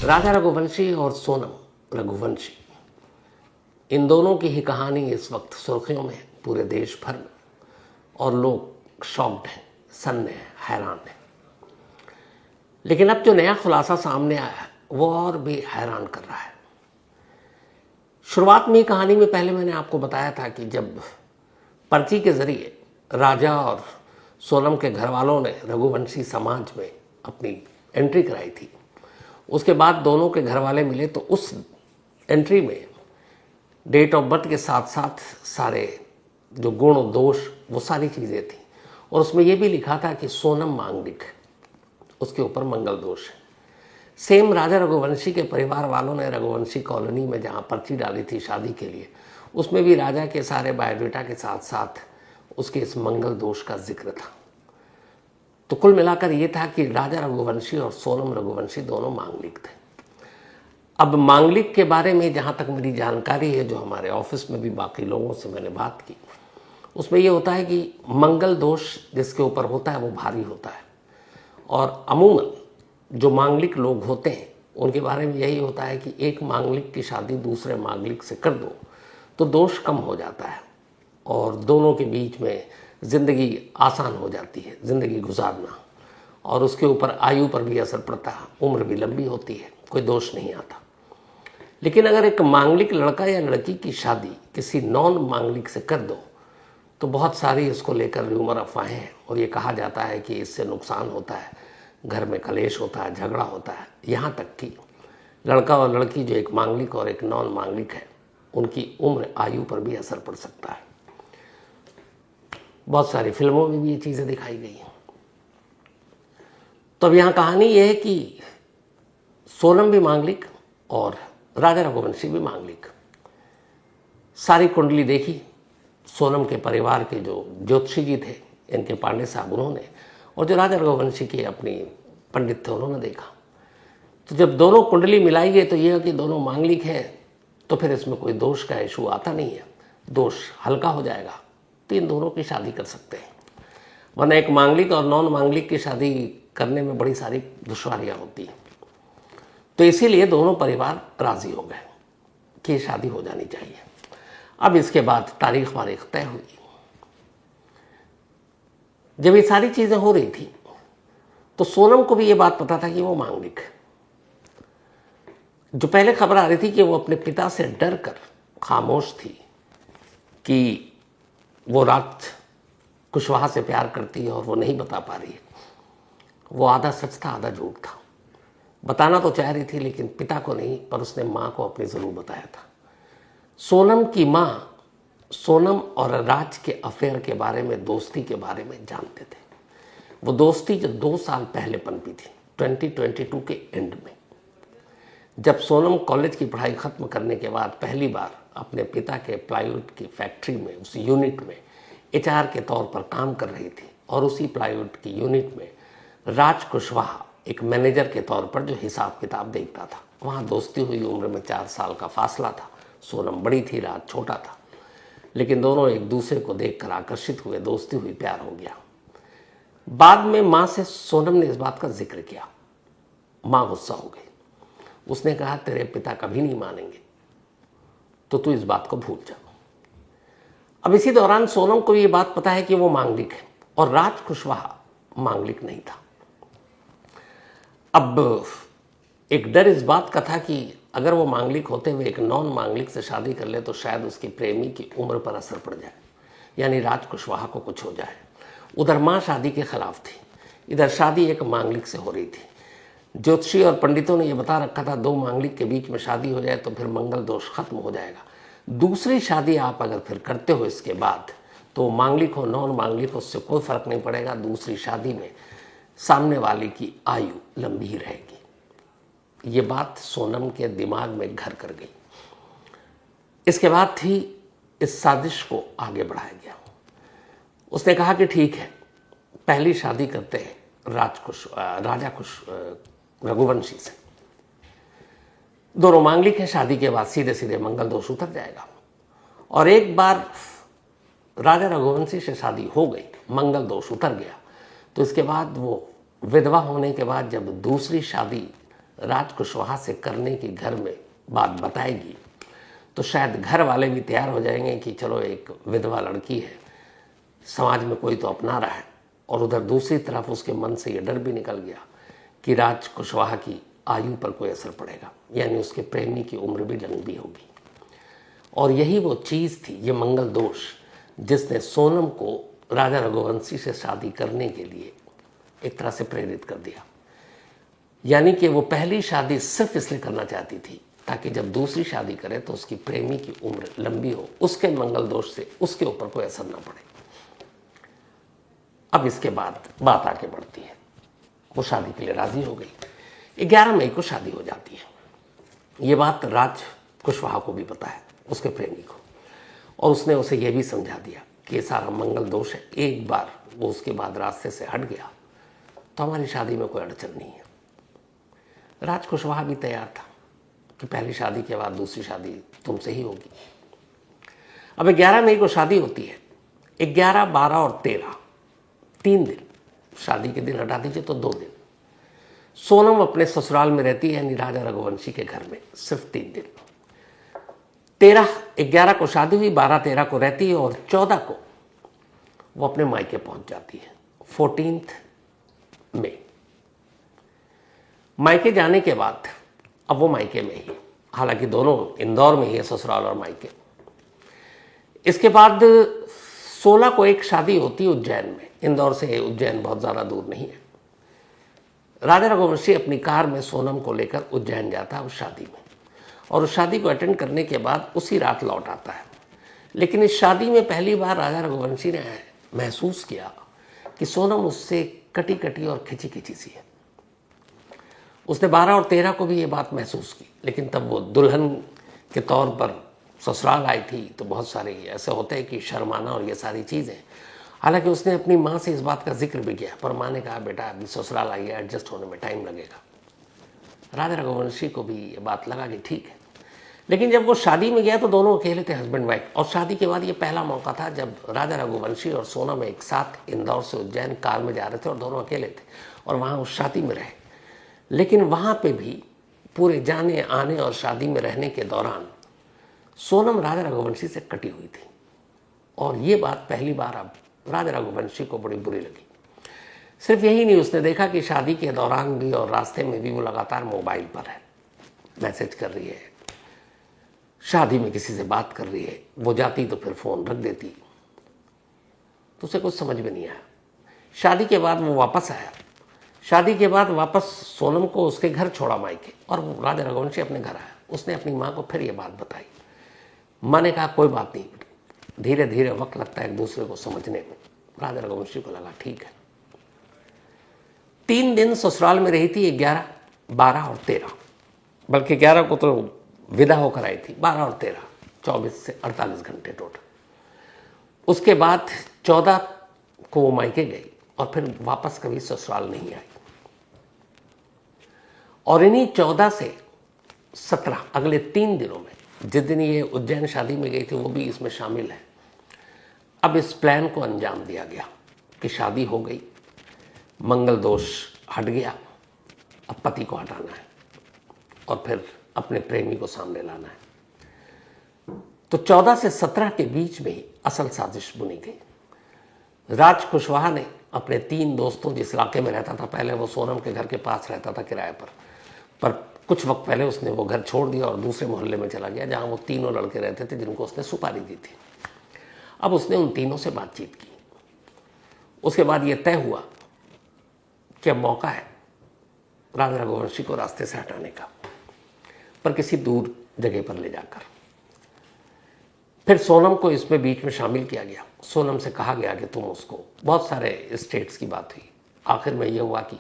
राजा रघुवंशी और सोनम रघुवंशी, इन दोनों की ही कहानी इस वक्त सुर्खियों में है पूरे देश भर में, और लोग शॉक्ड हैं, सन्न हैं, हैरान हैं। लेकिन अब जो नया खुलासा सामने आया है वो और भी हैरान कर रहा है। शुरुआत में कहानी में पहले मैंने आपको बताया था कि जब पर्ची के जरिए राजा और सोनम के घर वालों ने रघुवंशी समाज में अपनी एंट्री कराई थी, उसके बाद दोनों के घर वाले मिले तो उस एंट्री में डेट ऑफ बर्थ के साथ साथ सारे जो गुण दोष वो सारी चीज़ें थी, और उसमें ये भी लिखा था कि सोनम मांगलिक है, उसके ऊपर मंगल दोष है। सेम राजा रघुवंशी के परिवार वालों ने रघुवंशी कॉलोनी में जहाँ पर्ची डाली थी शादी के लिए, उसमें भी राजा के सारे बायोडेटा के साथ साथ उसके इस मंगल दोष का जिक्र था। तो कुल मिलाकर ये था कि राजा रघुवंशी और सोनम रघुवंशी दोनों मांगलिक थे। अब मांगलिक के बारे में जहाँ तक मेरी जानकारी है, जो हमारे ऑफिस में भी बाकी लोगों से मैंने बात की, उसमें ये होता है कि मंगल दोष जिसके ऊपर होता है वो भारी होता है, और अमूमन जो मांगलिक लोग होते हैं उनके बारे में यही होता है कि एक मांगलिक की शादी दूसरे मांगलिक से कर दो तो दोष कम हो जाता है और दोनों के बीच में ज़िंदगी आसान हो जाती है, ज़िंदगी गुजारना, और उसके ऊपर आयु पर भी असर पड़ता है, उम्र भी लंबी होती है, कोई दोष नहीं आता। लेकिन अगर एक मांगलिक लड़का या लड़की की शादी किसी नॉन मांगलिक से कर दो तो बहुत सारी इसको लेकर र्यूमर अफवाहें हैं, और ये कहा जाता है कि इससे नुकसान होता है, घर में कलेश होता है, झगड़ा होता है। यहाँ तक कि लड़का और लड़की जो एक मांगलिक और एक नॉन मांगलिक है, उनकी उम्र आयु पर भी असर पड़ सकता है। बहुत सारी फिल्मों में भी ये चीज़ें दिखाई गई हैं। तो अब यहाँ कहानी ये है कि सोनम भी मांगलिक और राजा रघुवंशी भी मांगलिक। सारी कुंडली देखी, सोनम के परिवार के जो ज्योतिषी जी थे, इनके पांडे साहब, उन्होंने, और जो राजा रघुवंशी के अपनी पंडित थे उन्होंने देखा। तो जब दोनों कुंडली मिलाई गई तो ये है कि दोनों मांगलिक हैं, तो फिर इसमें कोई दोष का इशू आता नहीं है, दोष हल्का हो जाएगा, तो इन दोनों की शादी कर सकते हैं। वरना एक मांगलिक और नॉन मांगलिक की शादी करने में बड़ी सारी दुश्वारियाँ होती हैं। तो इसीलिए दोनों परिवार राजी हो गए कि ये शादी हो जानी चाहिए। अब इसके बाद तारीख वारीख तय हुई। जब ये सारी चीज़ें हो रही थी तो सोनम को भी ये बात पता था कि वो मांगलिक है। जो पहले खबर आ रही थी कि वो अपने पिता से डर कर खामोश थी कि वो रात कुशवाहा से प्यार करती है और वो नहीं बता पा रही है, वो आधा सच था आधा झूठ था। बताना तो चाह रही थी लेकिन पिता को नहीं, पर उसने माँ को अपनी ज़रूर बताया था। सोनम की माँ सोनम और राज के अफेयर के बारे में, दोस्ती के बारे में जानते थे। वो दोस्ती जो 2 साल पहले पनपी थी, 2022 के एंड में, जब सोनम कॉलेज की पढ़ाई ख़त्म करने के बाद पहली बार अपने पिता के प्लाईवुड की फैक्ट्री में, उस यूनिट में एचआर के तौर पर काम कर रही थी, और उसी प्लाईवुड की यूनिट में राज कुशवाहा एक मैनेजर के तौर पर जो हिसाब किताब देखता था। वहाँ दोस्ती हुई, उम्र में 4 साल का फासला था। सोनम बड़ी थी, राज छोटा था, लेकिन दोनों एक दूसरे को देखकर आकर्षित हुए, दोस्ती हुई, प्यार हो गया। बाद में माँ से सोनम ने इस बात का जिक्र किया। माँ गुस्सा हो गई, उसने कहा तेरे पिता कभी नहीं मानेंगे, तो तू इस बात को भूल जा। अब इसी दौरान सोनम को ये बात पता है कि वो मांगलिक है और राज कुशवाहा मांगलिक नहीं था। अब एक डर इस बात का था कि अगर वो मांगलिक होते हुए एक नॉन मांगलिक से शादी कर ले तो शायद उसकी प्रेमी की उम्र पर असर पड़ जाए, यानी राज कुशवाहा को कुछ हो जाए। उधर माँ शादी के खिलाफ थी, इधर शादी एक मांगलिक से हो रही थी। ज्योतिषी और पंडितों ने यह बता रखा था 2 मांगलिक के बीच में शादी हो जाए तो फिर मंगल दोष खत्म हो जाएगा। दूसरी शादी आप अगर फिर करते हो इसके बाद, तो मांगलिक हो नॉन मांगलिक हो उससे कोई फर्क नहीं पड़ेगा, दूसरी शादी में सामने वाले की आयु लंबी ही रहेगी। ये बात सोनम के दिमाग में घर कर गई। इसके बाद थी इस साजिश को आगे बढ़ाया गया। उसने कहा कि ठीक है, पहली शादी करते हैं राजा रघुवंशी से। दोनों मांगलिक है, शादी के बाद सीधे सीधे मंगल दोष उतर जाएगा। और एक बार राजा रघुवंशी से शादी हो गई, मंगल दोष उतर गया, तो इसके बाद वो विधवा होने के बाद जब दूसरी शादी राज कुशवाहा से करने की घर में बात बताएगी तो शायद घर वाले भी तैयार हो जाएंगे कि चलो एक विधवा लड़की है, समाज में कोई तो अपना रहा है, और उधर दूसरी तरफ उसके मन से ये डर भी निकल गया कि राज कुशवाहा की आयु पर कोई असर पड़ेगा, यानी उसके प्रेमी की उम्र भी लंबी होगी। और यही वो चीज़ थी, ये मंगल दोष, जिसने सोनम को राजा रघुवंशी से शादी करने के लिए एक तरह से प्रेरित कर दिया। यानी कि वो पहली शादी सिर्फ इसलिए करना चाहती थी ताकि जब दूसरी शादी करे तो उसकी प्रेमी की उम्र लंबी हो, उसके मंगल दोष से उसके ऊपर कोई असर ना पड़े। अब इसके बाद बात आगे बढ़ती है। वो शादी के लिए राजी हो गई। 11 मई को शादी हो जाती है। ये बात राज कुशवाहा को भी पता है, उसके प्रेमी को, और उसने उसे यह भी समझा दिया कि ये सारा मंगल दोष है, एक बार वो उसके बाद रास्ते से हट गया तो हमारी शादी में कोई अड़चन नहीं है। राज कुशवाहा भी तैयार था कि पहली शादी के बाद दूसरी शादी तुमसे ही होगी। अब 11 मई को शादी होती है। 11, 12 और 13 3 दिन, शादी के दिन हटा दीजिए तो 2 दिन, सोनम अपने ससुराल में रहती है, यानी राजा रघुवंशी के घर में सिर्फ 3 दिन। 11 को शादी हुई, 12, 13 को रहती है और 14 को वो अपने मायके पहुंच जाती है। 14 मई मायके जाने के बाद अब वो मायके में ही, हालांकि दोनों इंदौर में ही है, ससुराल और मायके। इसके बाद 16 को एक शादी होती है उज्जैन में। इंदौर से उज्जैन बहुत ज़्यादा दूर नहीं है। राजा रघुवंशी अपनी कार में सोनम को लेकर उज्जैन जाता है उस शादी में, और उस शादी को अटेंड करने के बाद उसी रात लौट आता है। लेकिन इस शादी में पहली बार राजा रघुवंशी ने महसूस किया कि सोनम उससे कटी कटी और खिंची खिंची सी है। उसने 12 और 13 को भी ये बात महसूस की, लेकिन तब वो दुल्हन के तौर पर ससुराल आई थी तो बहुत सारे ऐसे होते हैं कि शर्माना और ये सारी चीज़ें। हालांकि उसने अपनी माँ से इस बात का जिक्र भी किया, पर माँ ने कहा बेटा अभी ससुराल आई है, एडजस्ट होने में टाइम लगेगा। राजा रघुवंशी को भी ये बात लगा कि ठीक है। लेकिन जब वो शादी में गया तो दोनों अकेले थे, हस्बैंड वाइफ, और शादी के बाद ये पहला मौका था जब राजा रघुवंशी और सोनम एक साथ इंदौर से उज्जैन कार में जा रहे थे और दोनों अकेले थे और वहाँ उस शादी में रहे। लेकिन वहाँ पे भी पूरे जाने आने और शादी में रहने के दौरान सोनम राजा रघुवंशी से कटी हुई थी, और ये बात पहली बार अब राजा रघुवंशी को बड़ी बुरी लगी। सिर्फ यही नहीं, उसने देखा कि शादी के दौरान भी और रास्ते में भी वो लगातार मोबाइल पर है, मैसेज कर रही है, शादी में किसी से बात कर रही है। वो जाती तो फिर फ़ोन रख देती, तो उसे कुछ समझ में नहीं आया। शादी के बाद वो वापस आया। शादी के बाद वापस सोनम को उसके घर छोड़ा मायके, और राजा रघुवंशी अपने घर आया। उसने अपनी माँ को फिर ये बात बताई। माँ ने कहा कोई बात नहीं, धीरे धीरे वक्त लगता है एक दूसरे को समझने में। राजा रघुवंशी को लगा ठीक है। 3 दिन ससुराल में रही थी, 11, 12 और 13, बल्कि 11 को तो विदा होकर आई थी, 12 और 13 24 से 48 घंटे टोटल। उसके बाद 14 को वो मायके गई और फिर वापस कभी ससुराल नहीं आई। और इन्हीं 14 से 17 अगले 3 दिनों में, जिस दिन ये उज्जैन शादी में गई थी वो भी इसमें शामिल है। अब इस प्लान को अंजाम दिया गया कि शादी हो गई, मंगल दोष हट गया, अब पति को हटाना है और फिर अपने प्रेमी को सामने लाना है। तो 14 से 17 के बीच में ही असल साजिश बुनी गई। राज कुशवाहा ने अपने 3 दोस्तों, जिस इलाके में रहता था पहले, वो सोनम के घर के पास रहता था किराए पर कुछ वक्त पहले उसने वो घर छोड़ दिया और दूसरे मोहल्ले में चला गया जहाँ वो तीनों लड़के रहते थे जिनको उसने सुपारी दी थी। अब उसने उन तीनों से बातचीत की। उसके बाद ये तय हुआ कि अब मौका है राजा रघुवंशी को रास्ते से हटाने का, पर किसी दूर जगह पर ले जाकर। फिर सोनम को इसमें बीच में शामिल किया गया। सोनम से कहा गया कि तुम उसको, बहुत सारे स्टेट्स की बात हुई। आखिर में यह हुआ कि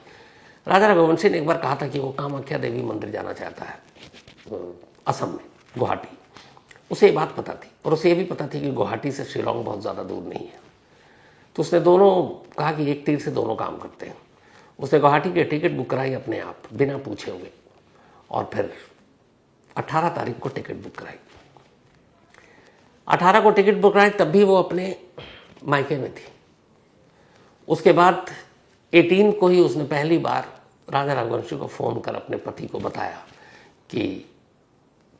राजा रघुवंशी ने एक बार कहा था कि वो कामाख्या देवी मंदिर जाना चाहता है असम में, गुवाहाटी। उसे ये बात पता थी, और उसे ये भी पता थी कि गुवाहाटी से शिलोंग बहुत ज़्यादा दूर नहीं है। तो उसने दोनों कहा कि एक तीर से दोनों काम करते हैं। उसने गुवाहाटी की टिकट बुक कराई अपने आप, बिना पूछे हुए, और फिर 18 तारीख को टिकट बुक कराई। 18 को टिकट बुक कराई, तब भी वो अपने मायके में थी। उसके बाद 18 को ही उसने पहली बार राजा रघुवंशी को फ़ोन कर अपने पति को बताया कि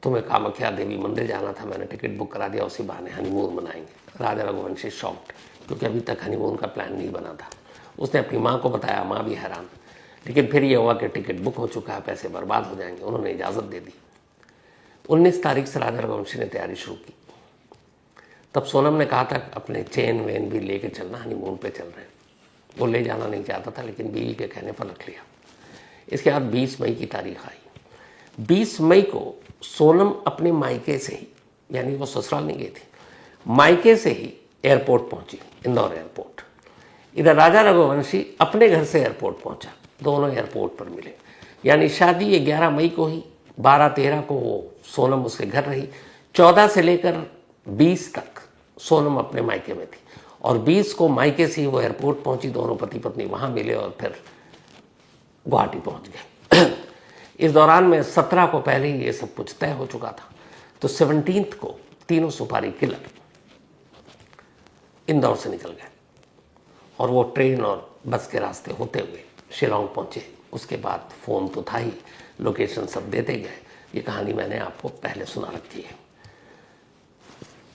तुम्हें कामाख्या देवी मंदिर जाना था, मैंने टिकट बुक करा दिया, उसी बहाने हनीमून मनाएंगे। राजा रघुवंशी शॉक्ड, क्योंकि अभी तक हनीमून का प्लान नहीं बना था। उसने अपनी माँ को बताया, माँ भी हैरान। लेकिन फिर ये हुआ कि टिकट बुक हो चुका है, पैसे बर्बाद हो जाएंगे। उन्होंने इजाज़त दे दी। 19 तारीख से राजा रघुवंशी ने तैयारी शुरू की। तब सोनम ने कहा था अपने चेन वेन भी लेके चलना, हनीमून पे चल रहे हैं। वो ले जाना नहीं चाहता था, लेकिन बीवी के कहने पर रख लिया। इसके बाद 20 मई की तारीख आई। 20 मई को सोनम अपने मायके से ही, यानी वो ससुराल नहीं गई थी, मायके से ही एयरपोर्ट पहुंची, इंदौर एयरपोर्ट। इधर राजा रघुवंशी अपने घर से एयरपोर्ट पहुंचा, दोनों एयरपोर्ट पर मिले। यानी शादी 11 मई को ही, 12-13 को वो सोनम उसके घर रही, 14 से लेकर 20 तक सोनम अपने मायके में थी, और 20 को मायके से ही वो एयरपोर्ट पहुंची। दोनों पति पत्नी वहां मिले और फिर गुवाहाटी पहुंच गए। इस दौरान में 17 को पहले ही ये सब कुछ तय हो चुका था। तो 17 को तीनों सुपारी किलर इंदौर से निकल गए और वो ट्रेन और बस के रास्ते होते हुए शिलांग पहुंचे। उसके बाद फ़ोन तो था ही, लोकेशन सब देते गए। ये कहानी मैंने आपको पहले सुना रखी है।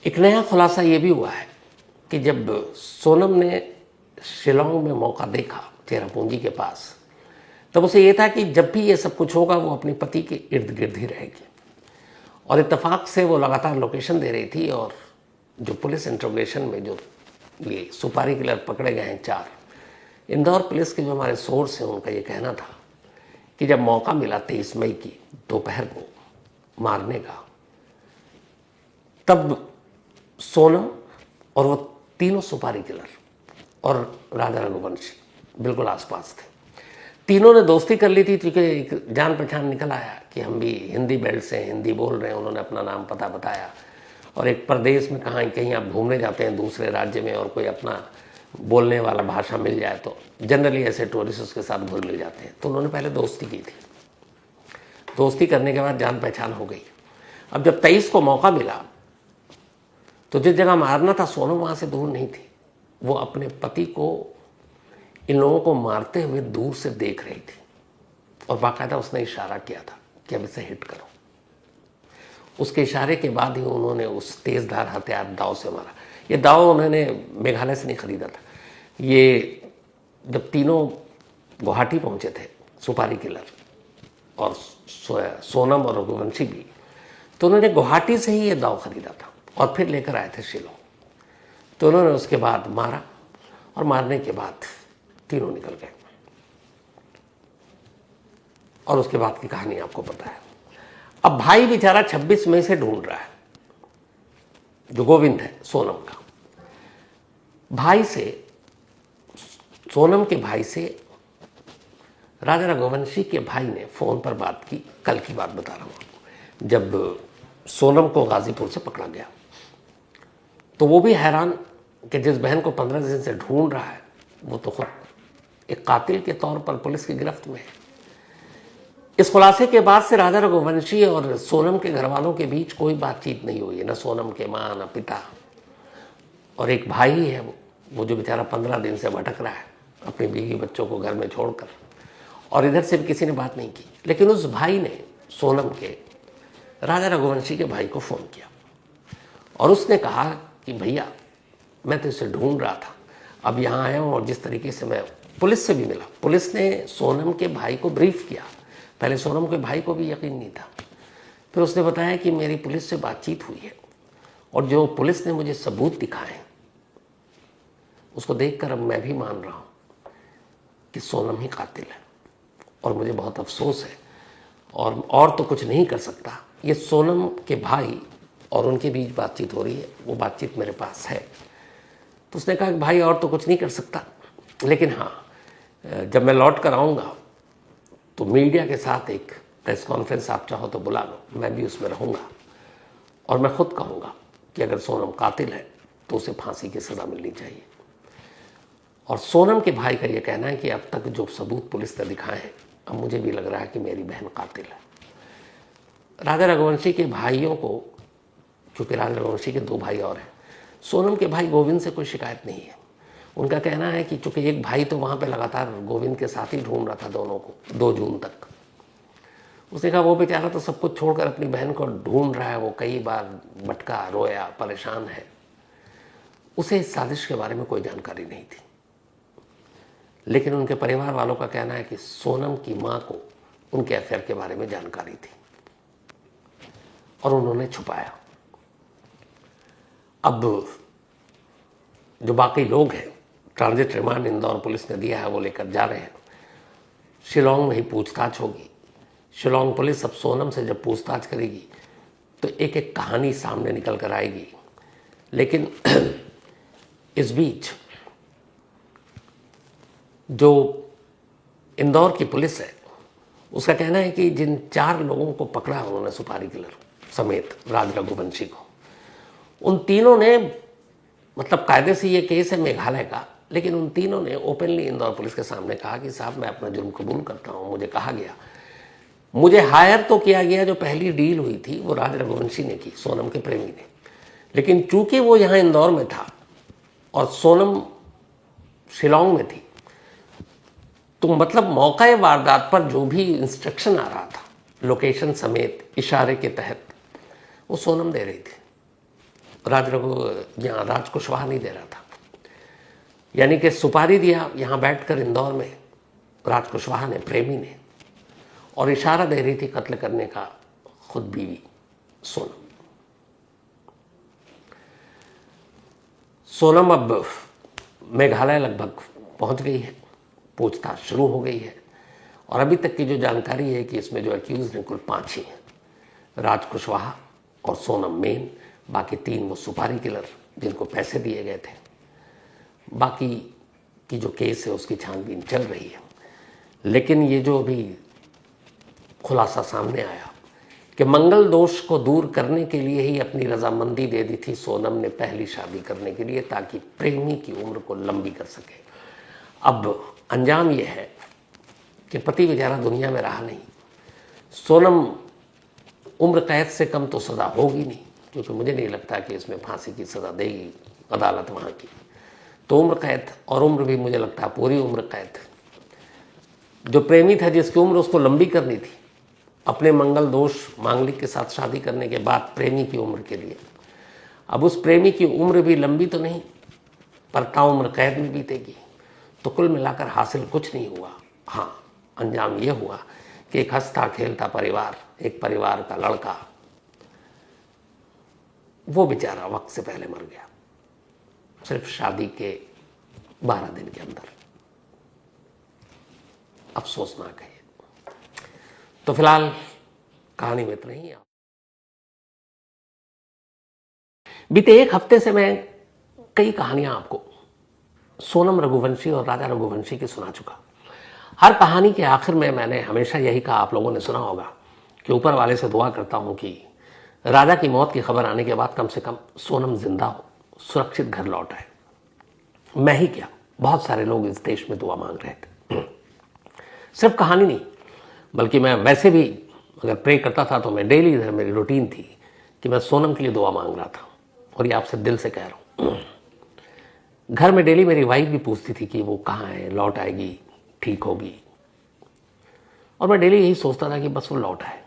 एक नया खुलासा ये भी हुआ है कि जब सोनम ने शिलांग में मौका देखा चेरापूंजी के पास, तब उसे ये था कि जब भी ये सब कुछ होगा वो अपने पति के इर्द गिर्द ही रहेगी। और इत्तेफाक से वो लगातार लोकेशन दे रही थी। और जो पुलिस इंट्रोगेशन में जो ये सुपारी किलर पकड़े गए हैं 4, इंदौर पुलिस के जो हमारे सोर्स हैं उनका ये कहना था कि जब मौका मिला 23 मई की दोपहर को मारने का, तब सोनम और वो तीनों सुपारी किलर और राजा रघुवंशी बिल्कुल आसपास थे। तीनों ने दोस्ती कर ली थी, क्योंकि एक जान पहचान निकल आया कि हम भी हिंदी बेल्ट से हिंदी बोल रहे हैं। उन्होंने अपना नाम पता बताया। और एक प्रदेश में कहाँ कहीं आप घूमने जाते हैं दूसरे राज्य में और कोई अपना बोलने वाला भाषा मिल जाए तो जनरली ऐसे टूरिस्ट उसके साथ घुल मिल जाते हैं। तो उन्होंने पहले दोस्ती की थी। दोस्ती करने के बाद जान पहचान हो गई। अब जब 23 को मौका मिला तो जिस जगह मारना था, सोनम वहाँ से दूर नहीं थी। वो अपने पति को इन लोगों को मारते हुए दूर से देख रही थी और बाकायदा उसने इशारा किया था कि अब इसे हिट करो। उसके इशारे के बाद ही उन्होंने उस तेज़धार हथियार दाव से मारा। ये दाव उन्होंने मेघालय से नहीं खरीदा था। ये जब तीनों गुवाहाटी पहुंचे थे, सुपारी किलर और सोनम और रघुवंशी भी, तो उन्होंने गुवाहाटी से ही ये दाव खरीदा था और फिर लेकर आए थे शिलोंग। तो उन्होंने उसके बाद मारा और मारने के बाद तीनों निकल गए। और उसके बाद की कहानी आपको पता है। अब भाई बेचारा 26 मई से ढूंढ रहा है, जो गोविंद है सोनम का। भाई से, सोनम के भाई से राजा रघुवंशी के भाई ने फ़ोन पर बात की। कल की बात बता रहा हूँ, जब सोनम को गाजीपुर से पकड़ा गया तो वो भी हैरान कि जिस बहन को 15 दिन से ढूंढ रहा है वो तो खुद एक कातिल के तौर पर पुलिस की गिरफ्त में है। इस खुलासे के बाद से राजा रघुवंशी और सोनम के घर वालों के बीच कोई बातचीत नहीं हुई है, न सोनम के माँ न पिता। और एक भाई है वो जो बेचारा 15 दिन से भटक रहा है अपनी बीवी बच्चों को घर में छोड़कर, और इधर से भी किसी ने बात नहीं की। लेकिन उस भाई ने सोनम के राजा रघुवंशी के भाई को फ़ोन किया और उसने कहा कि भैया मैं तो इसे ढूंढ रहा था, अब यहाँ आया हूँ और जिस तरीके से मैं पुलिस से भी मिला। पुलिस ने सोनम के भाई को ब्रीफ किया। पहले सोनम के भाई को भी यकीन नहीं था। फिर उसने बताया कि मेरी पुलिस से बातचीत हुई है और जो पुलिस ने मुझे सबूत दिखाए उसको देखकर अब मैं भी मान रहा हूँ कि सोनम ही कातिल है और मुझे बहुत अफसोस है और तो कुछ नहीं कर सकता। ये सोनम के भाई और उनके बीच बातचीत हो रही है, वो बातचीत मेरे पास है। तो उसने कहा कि भाई और तो कुछ नहीं कर सकता, लेकिन हाँ जब मैं लौट कर आऊँगा तो मीडिया के साथ एक प्रेस कॉन्फ्रेंस आप चाहो तो बुला लो, मैं भी उसमें रहूँगा और मैं खुद कहूँगा कि अगर सोनम कातिल है तो उसे फांसी की सज़ा मिलनी चाहिए। और सोनम के भाई का ये कहना है कि अब तक जो सबूत पुलिस ने दिखाए हैं, अब मुझे भी लग रहा है कि मेरी बहन कातिल है। राजा रघुवंशी के भाइयों को, क्योंकि राजा रघुवंशी के 2 भाई और हैं, सोनम के भाई गोविंद से कोई शिकायत नहीं है। उनका कहना है कि चूंकि एक भाई तो वहाँ पे लगातार गोविंद के साथ ही ढूंढ रहा था दोनों को 2 जून तक। उसने कहा वो बेचारा तो सब कुछ छोड़कर अपनी बहन को ढूंढ रहा है, वो कई बार भटका, रोया, परेशान है। उसे इस साजिश के बारे में कोई जानकारी नहीं थी, लेकिन उनके परिवार वालों का कहना है कि सोनम की माँ को उनके अफेयर के बारे में जानकारी थी और उन्होंने छुपाया। अब जो बाकी लोग हैं, ट्रांजिट रिमांड इंदौर पुलिस ने दिया है, वो लेकर जा रहे हैं। शिलोंग में ही पूछताछ होगी। शिलोंग पुलिस अब सोनम से जब पूछताछ करेगी तो एक एक कहानी सामने निकल कर आएगी। लेकिन इस बीच जो इंदौर की पुलिस है, उसका कहना है कि जिन 4 लोगों को पकड़ा उन्होंने, सुपारी किलर समेत राज रघुवंशी को, उन तीनों ने, मतलब कायदे से ये केस है मेघालय का, लेकिन उन तीनों ने ओपनली इंदौर पुलिस के सामने कहा कि साहब मैं अपना जुर्म कबूल करता हूँ, मुझे कहा गया, मुझे हायर तो किया गया, जो पहली डील हुई थी वो राज रघुवंशी ने की, सोनम के प्रेमी ने, लेकिन चूंकि वो यहाँ इंदौर में था और सोनम शिलोंग में थी, तो मतलब मौका वारदात पर जो भी इंस्ट्रक्शन आ रहा था लोकेशन समेत इशारे के तहत, वो सोनम दे रही थी, राज कुशवाहा नहीं दे रहा था। यानी कि सुपारी दिया यहाँ बैठकर इंदौर में राज कुशवाहा ने, प्रेमी ने, और इशारा दे रही थी कत्ल करने का खुद बीवी सोनम। सोनम अब मेघालय लगभग पहुंच गई है, पूछताछ शुरू हो गई है, और अभी तक की जो जानकारी है कि इसमें जो अक्यूज हैं कुल 5 ही हैं, राज कुशवाहा और सोनम मेन, बाकी 3 वो सुपारी किलर जिनको पैसे दिए गए थे। बाकी की जो केस है उसकी छानबीन चल रही है, लेकिन ये जो अभी खुलासा सामने आया कि मंगल दोष को दूर करने के लिए ही अपनी रजामंदी दे दी थी सोनम ने पहली शादी करने के लिए, ताकि प्रेमी की उम्र को लंबी कर सके। अब अंजाम यह है कि पति बेचारा दुनिया में रहा नहीं, सोनम उम्र कैद से कम तो सज़ा होगी नहीं, क्योंकि मुझे नहीं लगता कि इसमें फांसी की सज़ा देगी अदालत वहाँ की, तो उम्र कैद, और उम्र भी मुझे लगता है पूरी उम्र कैद। जो प्रेमी था जिसकी उम्र उसको लंबी करनी थी अपने मंगल दोष मांगलिक के साथ शादी करने के बाद प्रेमी की उम्र के लिए, अब उस प्रेमी की उम्र भी लंबी तो नहीं पर ताउम्र कैद में बीतेगी। तो कुल मिलाकर हासिल कुछ नहीं हुआ। हाँ, अंजाम यह हुआ कि एक हंसता खेलता परिवार, एक परिवार का लड़का, वो बेचारा वक्त से पहले मर गया, सिर्फ शादी के 12 दिन के अंदर। अफसोसनाक है। तो फिलहाल कहानी में इतना ही। बीते 1 हफ्ते से मैं कई कहानियां आपको सोनम रघुवंशी और राजा रघुवंशी की सुना चुका। हर कहानी के आखिर में मैंने हमेशा यही कहा, आप लोगों ने सुना होगा, कि ऊपर वाले से दुआ करता हूं कि राजा की मौत की खबर आने के बाद कम से कम सोनम जिंदा हो, सुरक्षित घर लौट आए। मैं ही क्या, बहुत सारे लोग इस देश में दुआ मांग रहे थे। सिर्फ कहानी नहीं, बल्कि मैं वैसे भी अगर प्रे करता था तो मैं डेली, इधर मेरी रूटीन थी कि मैं सोनम के लिए दुआ मांग रहा था, और ये आपसे दिल से कह रहा हूँ। घर में डेली मेरी वाइफ भी पूछती थी कि वो कहाँ है, लौट आएगी, ठीक होगी, और मैं डेली यही सोचता था कि बस वो लौट आए।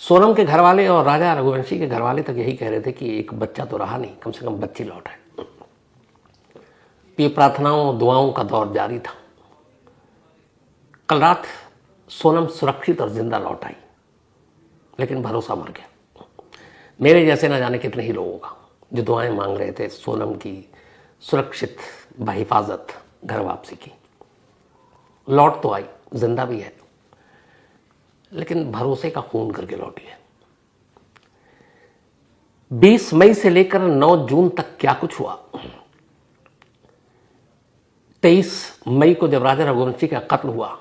सोनम के घर वाले और राजा रघुवंशी के घर वाले तक यही कह रहे थे कि एक बच्चा तो रहा नहीं, कम से कम बच्ची लौट आए। ये प्रार्थनाओं दुआओं का दौर जारी था। कल रात सोनम सुरक्षित और जिंदा लौट आई, लेकिन भरोसा मर गया। मेरे जैसे ना जाने कितने ही लोगों का, जो दुआएं मांग रहे थे सोनम की सुरक्षित बहिफाजत घर वापसी की। लौट तो आई, जिंदा भी है, लेकिन भरोसे का खून करके लौटी है। 20 मई से लेकर 9 जून तक क्या कुछ हुआ। 23 मई को जब राजा रघुवंशी का कत्ल हुआ,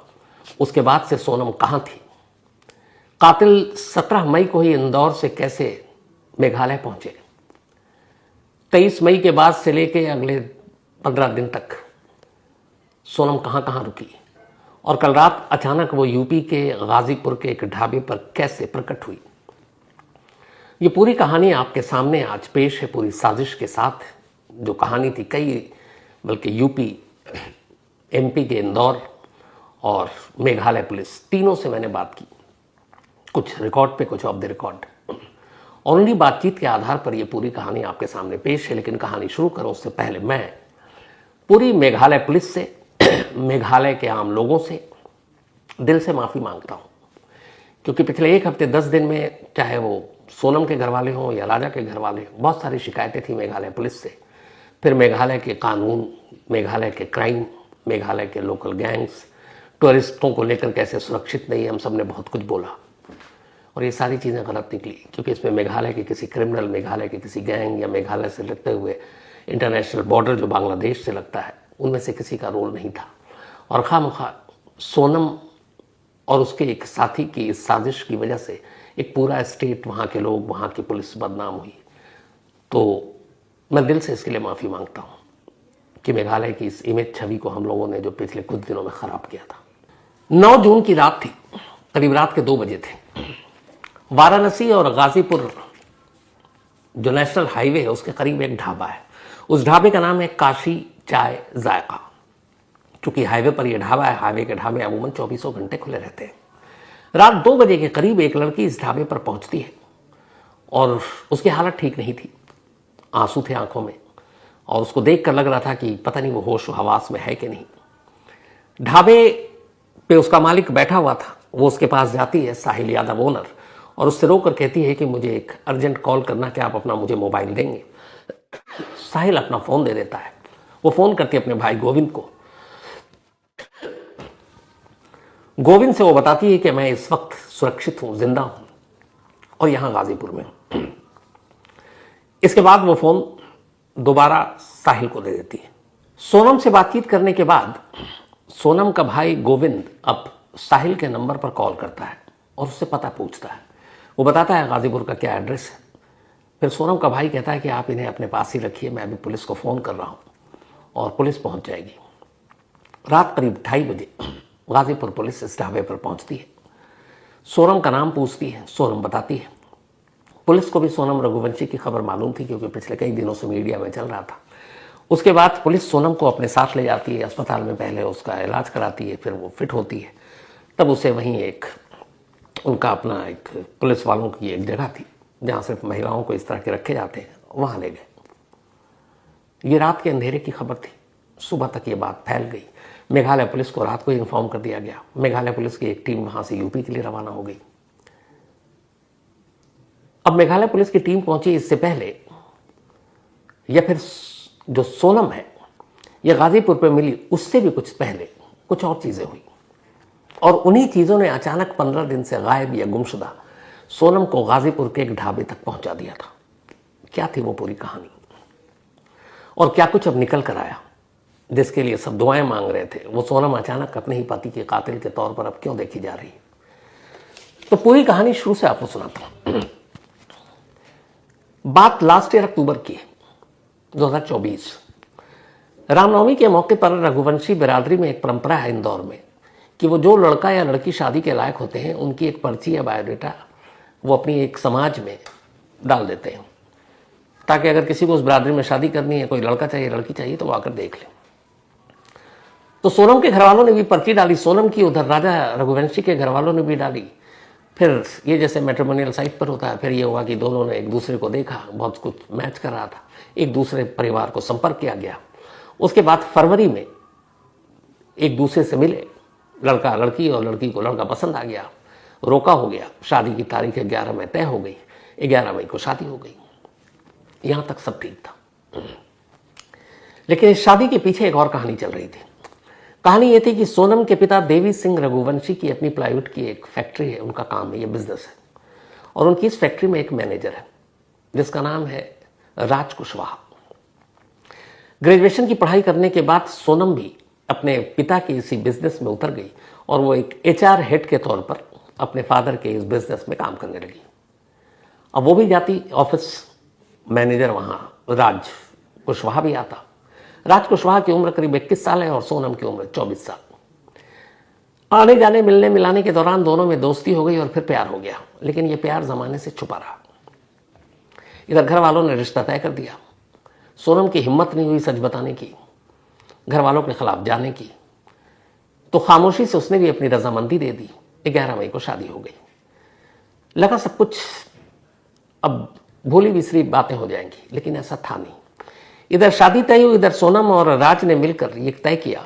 उसके बाद से सोनम कहां थी। कातिल 17 मई को ही इंदौर से कैसे मेघालय पहुंचे। 23 मई के बाद से लेकर अगले 15 दिन तक सोनम कहां कहां रुकी, और कल रात अचानक वो यूपी के गाजीपुर के एक ढाबे पर कैसे प्रकट हुई। ये पूरी कहानी आपके सामने आज पेश है, पूरी साजिश के साथ। जो कहानी थी, कई बल्कि यूपी, एमपी के इंदौर और मेघालय पुलिस, तीनों से मैंने बात की, कुछ रिकॉर्ड पे, कुछ ऑफ द रिकॉर्ड। और उन्हीं बातचीत के आधार पर यह पूरी कहानी आपके सामने पेश है। लेकिन कहानी शुरू करो उससे पहले मैं पूरी मेघालय पुलिस से, मेघालय के आम लोगों से दिल से माफ़ी मांगता हूँ, क्योंकि पिछले 1 हफ्ते 10 दिन में, चाहे वो सोनम के घर वाले हों या राजा के घर वाले हों, बहुत सारी शिकायतें थी मेघालय पुलिस से। फिर मेघालय के कानून, मेघालय के क्राइम, मेघालय के लोकल गैंग्स, टूरिस्टों को लेकर कैसे सुरक्षित नहीं है, हम सब ने बहुत कुछ बोला। और ये सारी चीज़ें गलत निकली, क्योंकि इसमें मेघालय के किसी क्रिमिनल, मेघालय के किसी गैंग या मेघालय से लगते हुए इंटरनेशनल बॉर्डर जो बांग्लादेश से लगता है, उनमें से किसी का रोल नहीं था। और खामखा सोनम और उसके एक साथी की इस साजिश की वजह से एक पूरा स्टेट, वहाँ के लोग, वहाँ की पुलिस बदनाम हुई। तो मैं दिल से इसके लिए माफ़ी मांगता हूँ कि मेघालय की इस इमेज, छवि को हम लोगों ने जो पिछले कुछ दिनों में ख़राब किया था। 9 जून की रात थी, करीब रात के 2 बजे थे। वाराणसी और गाजीपुर जो नेशनल हाईवे है, उसके करीब एक ढाबा है। उस ढाबे का नाम है काशी चाय जायका। चूंकि हाईवे पर यह ढाबा है, हाईवे के ढाबे अमूमन 24 घंटे खुले रहते हैं। रात 2 बजे के करीब एक लड़की इस ढाबे पर पहुंचती है और उसकी हालत ठीक नहीं थी, आंसू थे आंखों में, और उसको देखकर लग रहा था कि पता नहीं वो होश हवास में है कि नहीं। ढाबे पे उसका मालिक बैठा हुआ था, वो उसके पास जाती है, साहिल यादव ओनर, और उससे रोक कर कहती है कि मुझे एक अर्जेंट कॉल करना, क्या आप अपना मुझे मोबाइल देंगे। साहिल अपना फ़ोन दे देता है। वो फ़ोन करती है अपने भाई गोविंद को। गोविंद से वो बताती है कि मैं इस वक्त सुरक्षित हूँ, जिंदा हूँ और यहाँ गाजीपुर में हूँ। इसके बाद वो फ़ोन दोबारा साहिल को दे देती है। सोनम से बातचीत करने के बाद सोनम का भाई गोविंद अब साहिल के नंबर पर कॉल करता है और उससे पता पूछता है। वो बताता है गाजीपुर का क्या एड्रेस है। फिर सोनम का भाई कहता है कि आप इन्हें अपने पास ही रखिए, मैं अभी पुलिस को फ़ोन कर रहा हूँ, और पुलिस पहुँच जाएगी। रात करीब 2:30 बजे गाजीपुर पुलिस इस ढाबे पर पहुँचती है। सोनम का नाम पूछती है, सोनम बताती है। पुलिस को भी सोनम रघुवंशी की खबर मालूम थी, क्योंकि पिछले कई दिनों से मीडिया में चल रहा था। उसके बाद पुलिस सोनम को अपने साथ ले जाती है अस्पताल में, पहले उसका इलाज कराती है, फिर वो फिट होती है। तब उसे वहीं एक उनका अपना एक पुलिस वालों की एक जगह थी जहाँ सिर्फ महिलाओं को इस तरह के रखे जाते हैं, वहाँ ले गए। ये रात के अंधेरे की खबर थी। सुबह तक ये बात फैल गई। मेघालय पुलिस को रात को ही इन्फॉर्म कर दिया गया। मेघालय पुलिस की एक टीम वहाँ से यूपी के लिए रवाना हो गई। अब मेघालय पुलिस की टीम पहुंची इससे पहले, या फिर जो सोनम है ये गाजीपुर पे मिली, उससे भी कुछ पहले कुछ और चीज़ें हुई, और उन्हीं चीज़ों ने अचानक 15 दिन से गायब या गुमशुदा सोनम को गाजीपुर के एक ढाबे तक पहुंचा दिया था। क्या थी वो पूरी कहानी, और क्या कुछ अब निकल कर आया जिसके लिए सब दुआएं मांग रहे थे। वो सोनम अचानक अपने ही पति के कातिल के तौर पर अब क्यों देखी जा रही है। तो पूरी कहानी शुरू से आपको सुनाता हूं। बात लास्ट ईयर अक्टूबर की है, 2024। रामनवमी के मौके पर रघुवंशी बिरादरी में एक परंपरा है इंदौर में कि वो जो लड़का या लड़की शादी के लायक होते हैं, उनकी एक पर्ची या बायोडाटा वो अपनी एक समाज में डाल देते हैं, ताकि अगर किसी को उस बिरादरी में शादी करनी है, कोई लड़का चाहिए, लड़की चाहिए, तो वो आकर देख ले। तो सोनम के घर वालों ने भी पर्ची डाली, सोनम की, उधर राजा रघुवंशी के घर वालों ने भी डाली। फिर ये जैसे मैट्रिमोनियल साइट पर होता है, फिर ये हुआ कि दोनों ने एक दूसरे को देखा, बहुत कुछ मैच कर रहा था, एक दूसरे परिवार को संपर्क किया गया। उसके बाद फरवरी में एक दूसरे से मिले लड़का लड़की, और लड़की को लड़का पसंद आ गया, रोका हो गया। शादी की तारीख 11 मई तय हो गई, 11 मई को शादी हो गई। यहाँ तक सब ठीक था, लेकिन इस शादी के पीछे एक और कहानी चल रही थी। कहानी ये थी कि सोनम के पिता देवी सिंह रघुवंशी की अपनी प्लाईवुड की एक फैक्ट्री है, उनका काम है, ये बिजनेस है, और उनकी इस फैक्ट्री में एक मैनेजर है जिसका नाम है राज कुशवाहा। ग्रेजुएशन की पढ़ाई करने के बाद सोनम भी अपने पिता के इसी बिजनेस में उतर गई, और वो एक HR हेड के तौर पर अपने फादर के इस बिजनेस में काम करने लगी। अब वो भी जाती ऑफिस, मैनेजर वहाँ राज कुशवाहा भी आता। राज कुशवाहा की उम्र करीब 21 साल है और सोनम की उम्र 24 साल। आने जाने, मिलने मिलाने के दौरान दोनों में दोस्ती हो गई और फिर प्यार हो गया, लेकिन ये प्यार जमाने से छुपा रहा। इधर घर वालों ने रिश्ता तय कर दिया। सोनम की हिम्मत नहीं हुई सच बताने की, घर वालों के खिलाफ जाने की, तो खामोशी से उसने भी अपनी रजामंदी दे दी। 11 मई को शादी हो गई। लगा सब कुछ अब भूली बिसरी बातें हो जाएंगी, लेकिन ऐसा था नहीं। इधर शादी तय हुई, इधर सोनम और राज ने मिलकर ये तय किया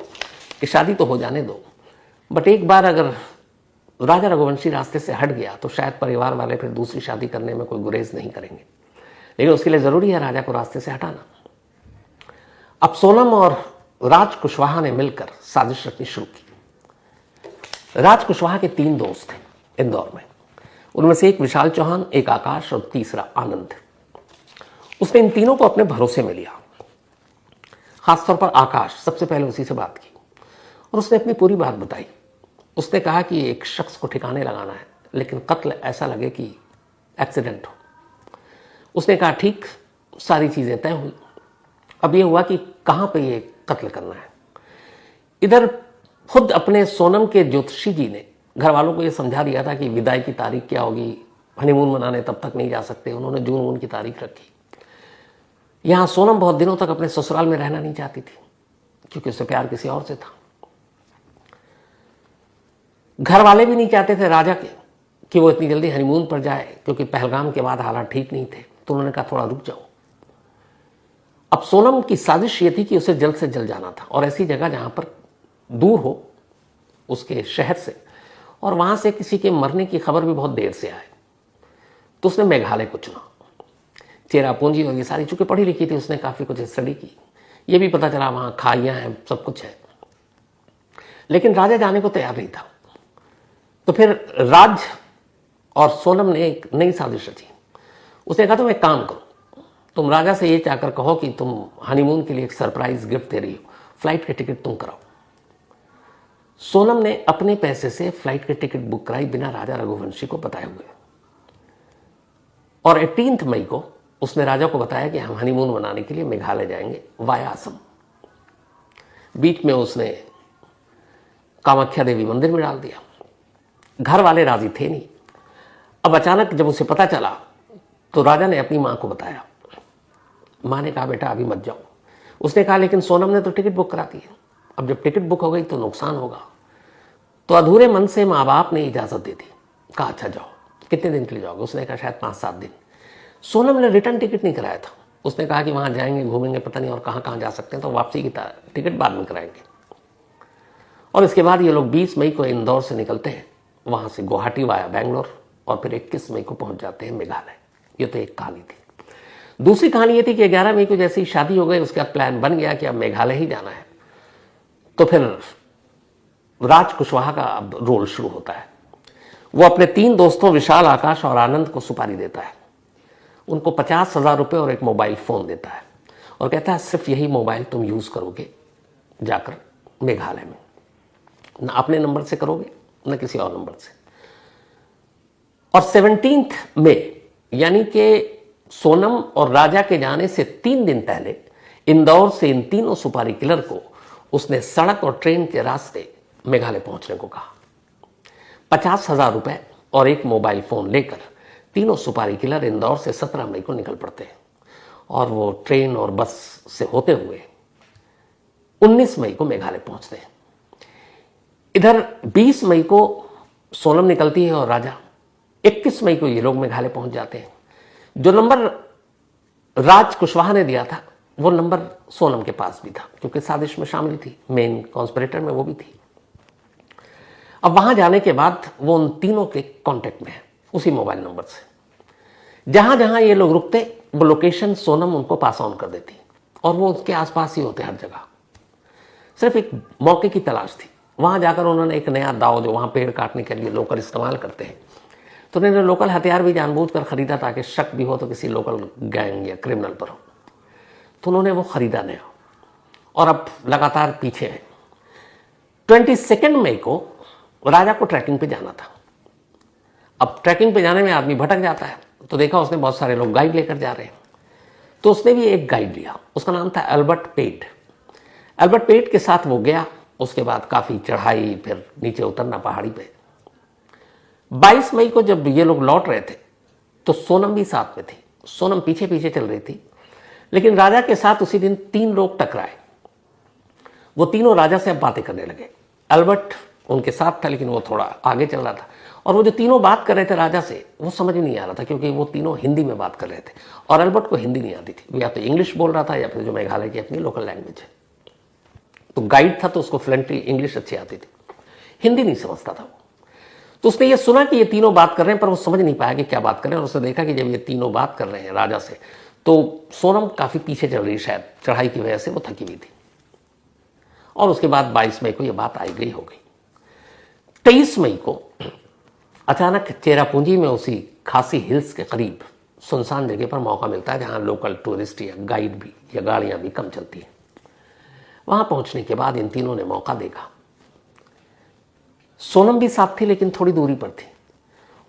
कि शादी तो हो जाने दो, बट एक बार अगर राजा रघुवंशी रास्ते से हट गया तो शायद परिवार वाले फिर दूसरी शादी करने में कोई गुरेज नहीं करेंगे, लेकिन उसके लिए जरूरी है राजा को रास्ते से हटाना। अब सोनम और राज कुशवाहा ने मिलकर साजिश रचनी शुरू की। राज कुशवाहा के 3 दोस्त थे इंदौर में, उनमें से एक विशाल चौहान, एक आकाश और तीसरा आनंद। उसने इन तीनों को अपने भरोसे में लिया। खासतौर पर आकाश, सबसे पहले उसी से बात की और उसने अपनी पूरी बात बताई। उसने कहा कि एक शख्स को ठिकाने लगाना है, लेकिन कत्ल ऐसा लगे कि एक्सीडेंट हो। उसने कहा ठीक, सारी चीजें तय हुई। अब यह हुआ कि कहां पे ये कत्ल करना है। इधर खुद अपने सोनम के ज्योतिषी जी ने घर वालों को यह समझा दिया था कि विदाई की तारीख क्या होगी, हनीमून मनाने तब तक नहीं जा सकते। उन्होंने जून की तारीख रखी। यहां सोनम बहुत दिनों तक अपने ससुराल में रहना नहीं चाहती थी, क्योंकि उससे प्यार किसी और से था। घर वाले भी नहीं चाहते थे राजा के कि वो इतनी जल्दी हनीमून पर जाए, क्योंकि पहलगाम के बाद हालात ठीक नहीं थे। तो उन्होंने कहा थोड़ा रुक जाओ। अब सोनम की साजिश ये थी कि उसे जल्द से जल्द जाना था, और ऐसी जगह जहां पर दूर हो उसके शहर से, और वहां से किसी के मरने की खबर भी बहुत देर से आए। तो उसने मेघालय को चुना। चेरापूंजी और ये सारी, चूंकि पढ़ी लिखी थी, उसने काफी कुछ स्टडी की। ये भी पता चला वहां खाइयां हैं, सब कुछ है। लेकिन राजा जाने को तैयार नहीं था। तो फिर राज और सोनम ने एक नई साजिश रची। उसने कहा तुम एक काम करो, तुम राजा से ये चाहकर कहो कि तुम हनीमून के लिए एक सरप्राइज गिफ्ट दे रही हो, फ्लाइट के टिकट तुम कराओ। सोनम ने अपने पैसे से फ्लाइट के टिकट बुक कराई, बिना राजा रघुवंशी को बताए हुए। और 18 मई को उसने राजा को बताया कि हम हनीमून मनाने के लिए मेघालय जाएंगे वाया असम। बीच में उसने कामाख्या देवी मंदिर में डाल दिया। घर वाले राजी थे नहीं। अब अचानक जब उसे पता चला तो राजा ने अपनी मां को बताया। मां ने कहा बेटा अभी मत जाओ। उसने कहा लेकिन सोनम ने तो टिकट बुक करा दी है, अब जब टिकट बुक हो गई तो नुकसान होगा। तो अधूरे मन से माँ बाप ने इजाजत दे दी। कहा अच्छा जाओ। कितने दिन के लिए जाओगे? उसने कहा शायद 5-7 दिन। सोनम ने रिटर्न टिकट नहीं कराया था। उसने कहा कि वहां जाएंगे, घूमेंगे, पता नहीं और कहां कहां जा सकते हैं, तो वापसी की टिकट बाद में कराएंगे। और इसके बाद ये लोग 20 मई को इंदौर से निकलते हैं, वहां से गुवाहाटी वाया बैंगलोर, और फिर 21 मई को पहुंच जाते हैं मेघालय। ये तो एक कहानी थी। दूसरी कहानी ये थी कि 11 मई को जैसे ही शादी हो गई, उसका प्लान बन गया कि अब मेघालय ही जाना है। तो फिर राज कुशवाहा का अब रोल शुरू होता है। वो अपने 3 दोस्तों विशाल, आकाश और आनंद को सुपारी देता है। उनको 50,000 रुपये और एक मोबाइल फोन देता है और कहता है सिर्फ यही मोबाइल तुम यूज करोगे जाकर मेघालय में, न अपने नंबर से करोगे न किसी और नंबर से। और 17 मई यानी कि सोनम और राजा के जाने से 3 दिन पहले इंदौर से इन तीनों सुपारी किलर को उसने सड़क और ट्रेन के रास्ते मेघालय पहुंचने को कहा। 50,000 रुपए और एक मोबाइल फोन लेकर तीनों सुपारी किलर इंदौर से 17 मई को निकल पड़ते हैं, और वो ट्रेन और बस से होते हुए 19 मई को मेघालय पहुंचते हैं। इधर 20 मई को सोनम निकलती है और राजा, 21 मई को ये लोग मेघालय पहुंच जाते हैं। जो नंबर राज कुशवाहा ने दिया था वो नंबर सोनम के पास भी था, क्योंकि साजिश में शामिल थी, मेन कॉन्स्पिरेटर में वो भी थी। अब वहां जाने के बाद वो उन तीनों के कांटेक्ट में है, उसी मोबाइल नंबर से। जहां जहां ये लोग रुकते वो लोकेशन सोनम उनको पास ऑन कर देती, और वो उसके आसपास ही होते हर जगह। सिर्फ एक मौके की तलाश थी। वहां जाकर उन्होंने एक नया दाव, जो वहां पेड़ काटने के लिए लोकल इस्तेमाल करते हैं, तो उन्होंने लोकल हथियार भी जानबूझकर खरीदा ताकि शक भी हो तो किसी लोकल गैंग या क्रिमिनल पर हो। तो उन्होंने वो खरीदा नया, और अब लगातार पीछे है। 22 मई को राजा को ट्रैकिंग पे जाना था। अब ट्रैकिंग पे जाने में आदमी भटक जाता है, तो देखा उसने बहुत सारे लोग गाइड लेकर जा रहे हैं, तो उसने भी एक गाइड लिया। उसका नाम था एल्बर्ट पेट। एल्बर्ट पेट के साथ वो गया। उसके बाद काफी चढ़ाई, फिर नीचे उतरना पहाड़ी पे। 22 मई को जब ये लोग लौट रहे थे तो सोनम भी साथ में थी। सोनम पीछे पीछे चल रही थी, लेकिन राजा के साथ उसी दिन 3 लोग टकराए। वो तीनों राजा से अब बातें करने लगे। अल्बर्ट उनके साथ था, लेकिन वो थोड़ा आगे चल रहा था, और वो जो तीनों बात कर रहे थे राजा से, वो समझ नहीं आ रहा था, क्योंकि वो तीनों हिंदी में बात कर रहे थे और अल्बर्ट को हिंदी नहीं आती थी। वो या तो इंग्लिश बोल रहा था या फिर जो मेघालय की अपनी लोकल लैंग्वेज है। तो गाइड था तो उसको फ्लुएंटली इंग्लिश अच्छी आती थी, हिंदी नहीं समझता था वो। तो उसने ये सुना कि ये तीनों बात कर रहे हैं, पर वो समझ नहीं पाया कि क्या बात कर रहे हैं। और उसने देखा कि जब ये तीनों बात कर रहे हैं राजा से, तो सोनम काफी पीछे चल रही, शायद चढ़ाई की वजह से वो थकी हुई थी। और उसके बाद 22 मई को ये बात आई गई हो गई। 23 मई को अचानक चेरापूंजी में उसी खासी हिल्स के करीब सुनसान जगह पर मौका मिलता है, जहां लोकल टूरिस्ट या गाइड भी या गाड़ियां भी कम चलती हैं। वहां पहुंचने के बाद इन तीनों ने मौका देखा। सोनम भी साथ थी, लेकिन थोड़ी दूरी पर थी।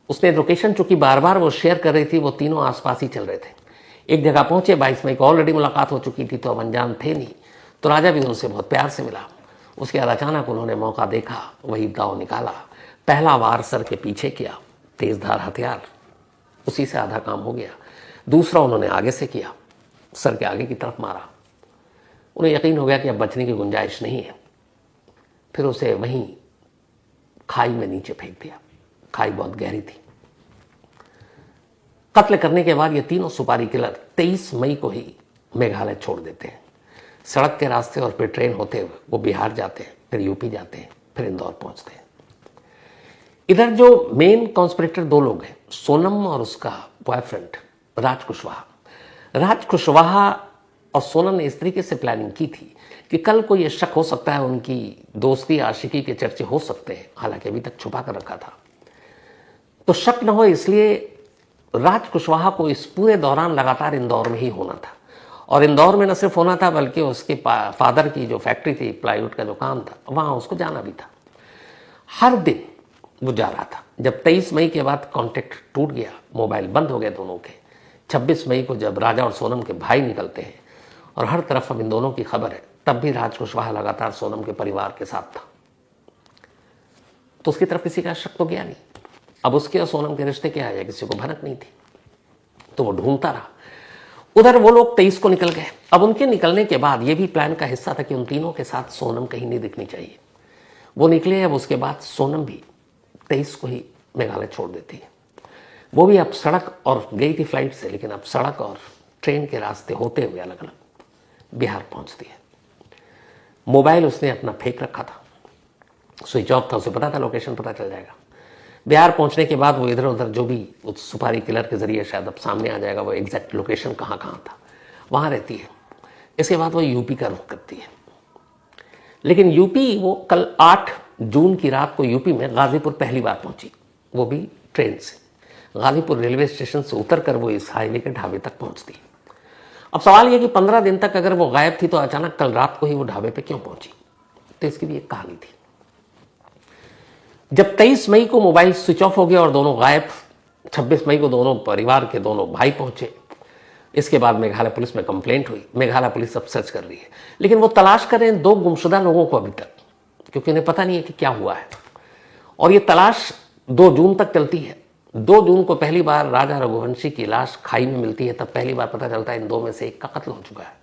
उसने लोकेशन चूंकि बार बार वो शेयर कर रही थी, वो तीनों आसपास ही चल रहे थे। एक जगह पहुंचे, 22 मई को ऑलरेडी मुलाकात हो चुकी थी, तो अब अनजान थे नहीं। तो राजा भी उनसे बहुत प्यार से मिला। उसके बाद अचानक उन्होंने मौका देखा, वही दाव निकाला। पहला वार सर के पीछे किया, तेजधार हथियार, उसी से आधा काम हो गया। दूसरा उन्होंने आगे से किया, सर के आगे की तरफ मारा। उन्हें यकीन हो गया कि अब बचने की गुंजाइश नहीं है। फिर उसे वहीं खाई में नीचे फेंक दिया। खाई बहुत गहरी थी। कत्ल करने के बाद ये तीनों सुपारी किलर 23 मई को ही मेघालय छोड़ देते हैं। सड़क के रास्ते और फिर ट्रेन होते हुए वो बिहार जाते हैं, फिर यूपी जाते हैं, फिर इंदौर पहुंचते हैं। इधर जो मेन कॉन्स्पिरेटर दो लोग हैं, सोनम और उसका बॉयफ्रेंड राज कुशवाहा। राज कुशवाहा और सोनम ने इस तरीके से प्लानिंग की थी कि कल को ये शक हो सकता है, उनकी दोस्ती आशिकी के चर्चे हो सकते हैं, हालांकि अभी तक छुपा कर रखा था। तो शक न हो इसलिए राज कुशवाहा को इस पूरे दौरान लगातार इंदौर में ही होना था। और इंदौर में न सिर्फ होना था, बल्कि उसके फादर की जो फैक्ट्री थी, प्लाईवुड का जो काम था, वहां उसको जाना भी था। हर दिन वो जा रहा था। जब 23 मई के बाद कांटेक्ट टूट गया, मोबाइल बंद हो गए दोनों के, 26 मई को जब राजा और सोनम के भाई निकलते हैं और हर तरफ अब इन दोनों की खबर है, तब भी राज कुशवाहा लगातार सोनम के परिवार के साथ था। तो उसकी तरफ किसी का शक तो गया नहीं। अब उसके और सोनम के रिश्ते क्या है, किसी को भनक नहीं थी। तो वो ढूंढता रहा। उधर वो लोग 23 को निकल गए। अब उनके निकलने के बाद ये भी प्लान का हिस्सा था कि उन तीनों के साथ सोनम कहीं नहीं दिखनी चाहिए। वो निकले। अब उसके बाद सोनम भी 23 को ही मेघालय छोड़ देती है। वो भी अब सड़क, और गई थी फ्लाइट से, लेकिन अब सड़क और ट्रेन के रास्ते होते हुए अलग अलग बिहार पहुंचती है। मोबाइल उसने अपना फेंक रखा था, स्विच ऑफ था, उसे पता था लोकेशन पता चल जाएगा। बिहार पहुंचने के बाद वो इधर उधर जो भी उस सुपारी किलर के जरिए शायद अब सामने आ जाएगा वो एग्जैक्ट लोकेशन कहाँ कहाँ था, वहाँ रहती है। इसके बाद वो यूपी का रुख करती है। लेकिन यूपी वो कल 8 जून की रात को यूपी में गाजीपुर पहली बार पहुंची, वो भी ट्रेन से। गाजीपुर रेलवे स्टेशन से उतर कर वो इस हाईवे के ढाबे तक पहुंचती है। अब सवाल यह कि 15 दिन तक अगर वो गायब थी, तो अचानक कल रात को ही वो ढाबे पे क्यों पहुंची? तो इसकी भी एक कहानी थी। जब 23 मई को मोबाइल स्विच ऑफ हो गया और दोनों गायब, 26 मई को दोनों परिवार के दोनों भाई पहुंचे। इसके बाद मेघालय पुलिस में कंप्लेंट हुई। मेघालय पुलिस अब सर्च कर रही है, लेकिन वो तलाश कर रहे हैं 2 गुमशुदा लोगों को अभी तक, क्योंकि उन्हें पता नहीं है कि क्या हुआ है। और ये तलाश 2 जून तक चलती है। 2 जून को पहली बार राजा रघुवंशी की लाश खाई में मिलती है। तब पहली बार पता चलता है इन 2 में से एक का कत्ल हो चुका है।